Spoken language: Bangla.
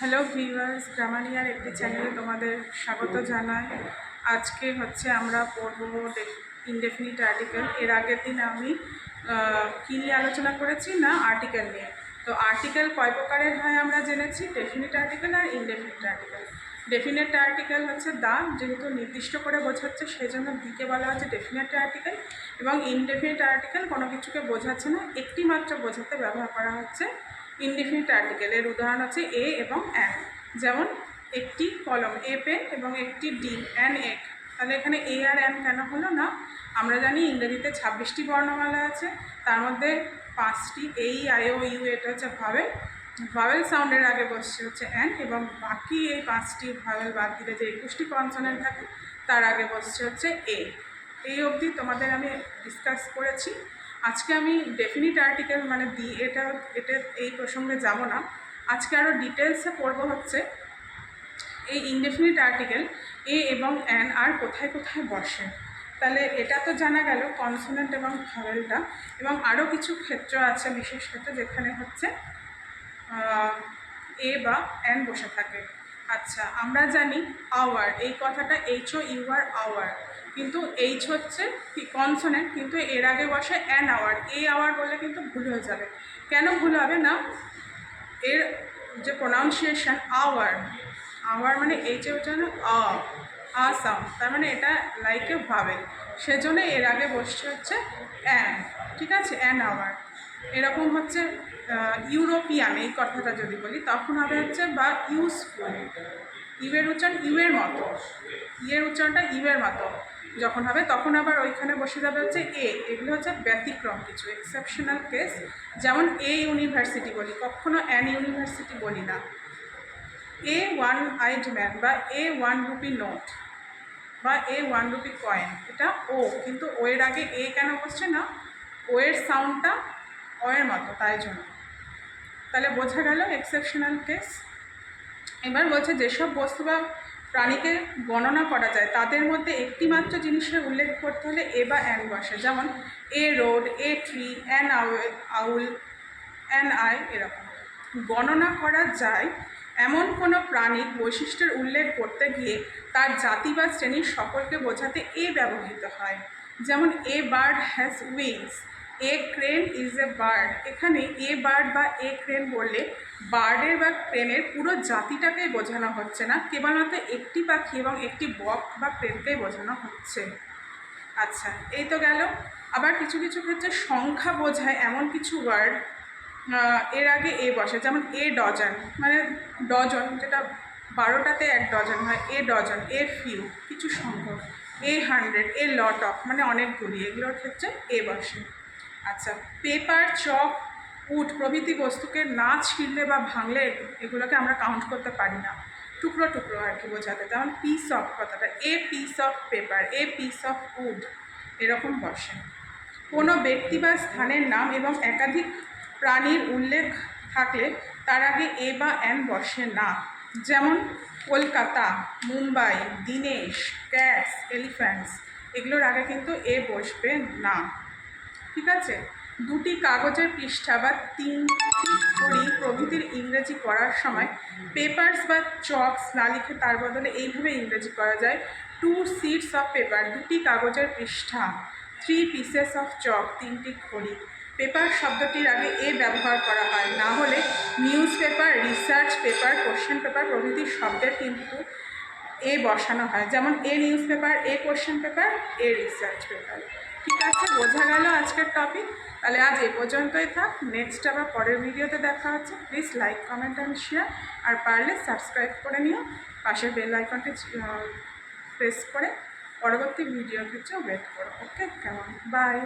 হ্যালো ভিউয়ার্স, গ্রামারিয়ার একটি চ্যানেলে তোমাদের স্বাগত জানাই। আজকে আমরা পড়ব ইনডেফিনিট আর্টিকেল। এর আগের দিন আমি কী নিয়ে আলোচনা করেছি না, আর্টিকেল নিয়ে। তো আর্টিকেল কয় প্রকারের হয় আমরা জেনেছি, ডেফিনিট আর্টিকেল আর ইনডেফিনিট আর্টিকেল। ডেফিনিট আর্টিকেল হচ্ছে দা, যেহেতু নির্দিষ্ট করে বোঝাচ্ছে সেই জন্য দিকে বলা হচ্ছে ডেফিনিট আর্টিকেল, এবং ইনডেফিনিট আর্টিকেল কোনো কিছুকে বোঝাচ্ছে না, একটি মাত্র বোঝাতে ব্যবহার করা হচ্ছে ইনডেফিনিট আর্টিকেল। এর উদাহরণ হচ্ছে এ এবং অ্যান। যেমন একটি কলম, এ পেন, এবং একটি ডিম, অ্যান এগ। তাহলে এখানে এ আর অ্যান কেন হলো না? আমরা জানি ইংরেজিতে 26টি বর্ণমালা আছে, তার মধ্যে 5টি এই, আই, ও, ইউ, এটা হচ্ছে ভাওয়েল। ভাওয়েল সাউন্ডের আগে বসছে হচ্ছে অ্যান, এবং বাকি এই 5টি ভাওয়েল বাদ দিলে যে 21টি কনসোনেন্ট থাকে তার আগে বসছে হচ্ছে এ। এই অবধি তোমাদের আমি ডিসকাস করেছি। আজকে আমি ডেফিনিট আর্টিকেল মানে এটা এই প্রসঙ্গে যাব না। আজকে আরও ডিটেলসে পড়ব হচ্ছে এই ইনডেফিনিট আর্টিকেল এ এবং অ্যান আর কোথায় কোথায় বসে। তাহলে এটা তো জানা গেল কনসোনেন্ট এবং ভাওয়েলটা, এবং আরও কিছু ক্ষেত্র আছে, বিশেষ ক্ষেত্রে যেখানে হচ্ছে এ বা অ্যান বসে থাকে। আচ্ছা, আমরা জানি আওয়ার, এই কথাটা HOUR আওয়ার, কিন্তু এইচ হচ্ছে কনসোনেন্ট, কিন্তু এর আগে বসে অ্যান আওয়ার। এই আওয়ার বললে কিন্তু ভুল হয়ে যাবে। কেন ভুল হবে না? এর যে প্রোনাউন্সিয়েশন আওয়ার, আওয়ার মানে এইচে উচ্চারণ আ সাউন্ড, তার মানে এটা লাইক এ ভাওয়েল, সেজন্য এর আগে বসছে হচ্ছে অ্যান। ঠিক আছে, অ্যান আওয়ার। এরকম হচ্ছে ইউরোপিয়ান, এই কথাটা যদি বলি তখন হবে হচ্ছে বা ইউজফুল, ইউয়ের উচ্চারণ ইউয়ের মতো, ইয়ের উচ্চারণটা ইউয়ের মতো যখন হবে তখন আবার ওইখানে বসে যাবে হচ্ছে এ। এগুলো হচ্ছে ব্যতিক্রম কিছু, এক্সেপশনাল কেস। যেমন এ ইউনিভার্সিটি বলি, কখনো অ্যান ইউনিভার্সিটি বলি না। এ ওয়ান আইড ম্যান বা এ 1 রুপি নোট বা এ 1 রুপি কয়েন, এটা ও, কিন্তু ও এর আগে এ কেন বসছে না? ও এর সাউন্ডটা ও এর মতো, তাই জন্য। তাহলে বোঝা গেল এক্সেপশনাল কেস। এবার বলছে যেসব বস্তু বা প্রাণীকে গণনা করা যায় তাদের মধ্যে একটি মাত্র জিনিসের উল্লেখ করতে হলে এ বা অ্যান বসে। যেমন a road, a tree, an owl, an eye, এরকম। গণনা করা যায় এমন কোনো প্রাণীর বৈশিষ্ট্যের উল্লেখ করতে গিয়ে তার জাতি বা শ্রেণীর সকলকে বোঝাতে এ ব্যবহৃত হয়। যেমন a bird has wings, A crane is a bird. এখানে এ বার্ড বা এ ক্রেন বললে বার্ডের বা ক্রেনের পুরো জাতিটাকেই বোঝানো হচ্ছে না, কেবলমাত্র একটি পাখি এবং একটি বক বা ক্রেনকেই বোঝানো হচ্ছে। আচ্ছা, এই তো গেল। আবার কিছু কিছু ক্ষেত্রে সংখ্যা বোঝায় এমন কিছু ওয়ার্ড এর আগে এ বসে। যেমন এ ডজন, মানে ডজন, যেটা 12টাতে 1 ডজন হয়, এ ডজন, এ ফিউ, কিছু সংখ্যক, এ 100, এ লট অফ, মানে অনেকগুলি, এগুলোর ক্ষেত্রে এ বসে। আচ্ছা, পেপার, চক, উড প্রভৃতি বস্তুকে না ছিঁড়লে বা ভাঙলে এগুলোকে আমরা কাউন্ট করতে পারি না, টুকরো টুকরো আর কি বোঝাতে। যেমন পিস অফ কথাটা, a piece of paper, a piece of wood, এরকম বসে। কোনো ব্যক্তি বা স্থানের নাম এবং একাধিক প্রাণীর উল্লেখ থাকলে তার আগে এ বা অ্যান বসে না। যেমন কলকাতা, মুম্বাই, দীনেশ, ক্যাটস, এলিফ্যান্টস, এগুলোর আগে কিন্তু এ বসবে না। ঠিক আছে। দুটি কাগজের পৃষ্ঠা বা 3টি ঘড়ি প্রভৃতির ইংরেজি করার সময় পেপার্স বা চকস না লিখে তার বদলে এইভাবে ইংরেজি করা যায়: 2 sheets অফ পেপার, 2টি কাগজের পৃষ্ঠা, 3 pieces অফ চক, 3টি ঘড়ি। পেপার শব্দটির আগে এ ব্যবহার করা হয়, না হলে news paper, research paper, question paper প্রভৃতি শব্দের কিন্তু এ বসানো হয়। যেমন এ news paper, A question paper, a research paper. ঠিক আছে, বোঝা গেল আজকের টপিক। তাহলে আজ এ পর্যন্তই থাক, নেক্সট আবার পরের ভিডিওতে দেখা হচ্ছে। Please like, comment and share, আর পারলে সাবস্ক্রাইব করে নিও, পাশের বেল আইকনটি প্রেস করে পরবর্তী ভিডিওর ক্ষেত্রে ওয়েট করো। ওকে, কেমন? বাই।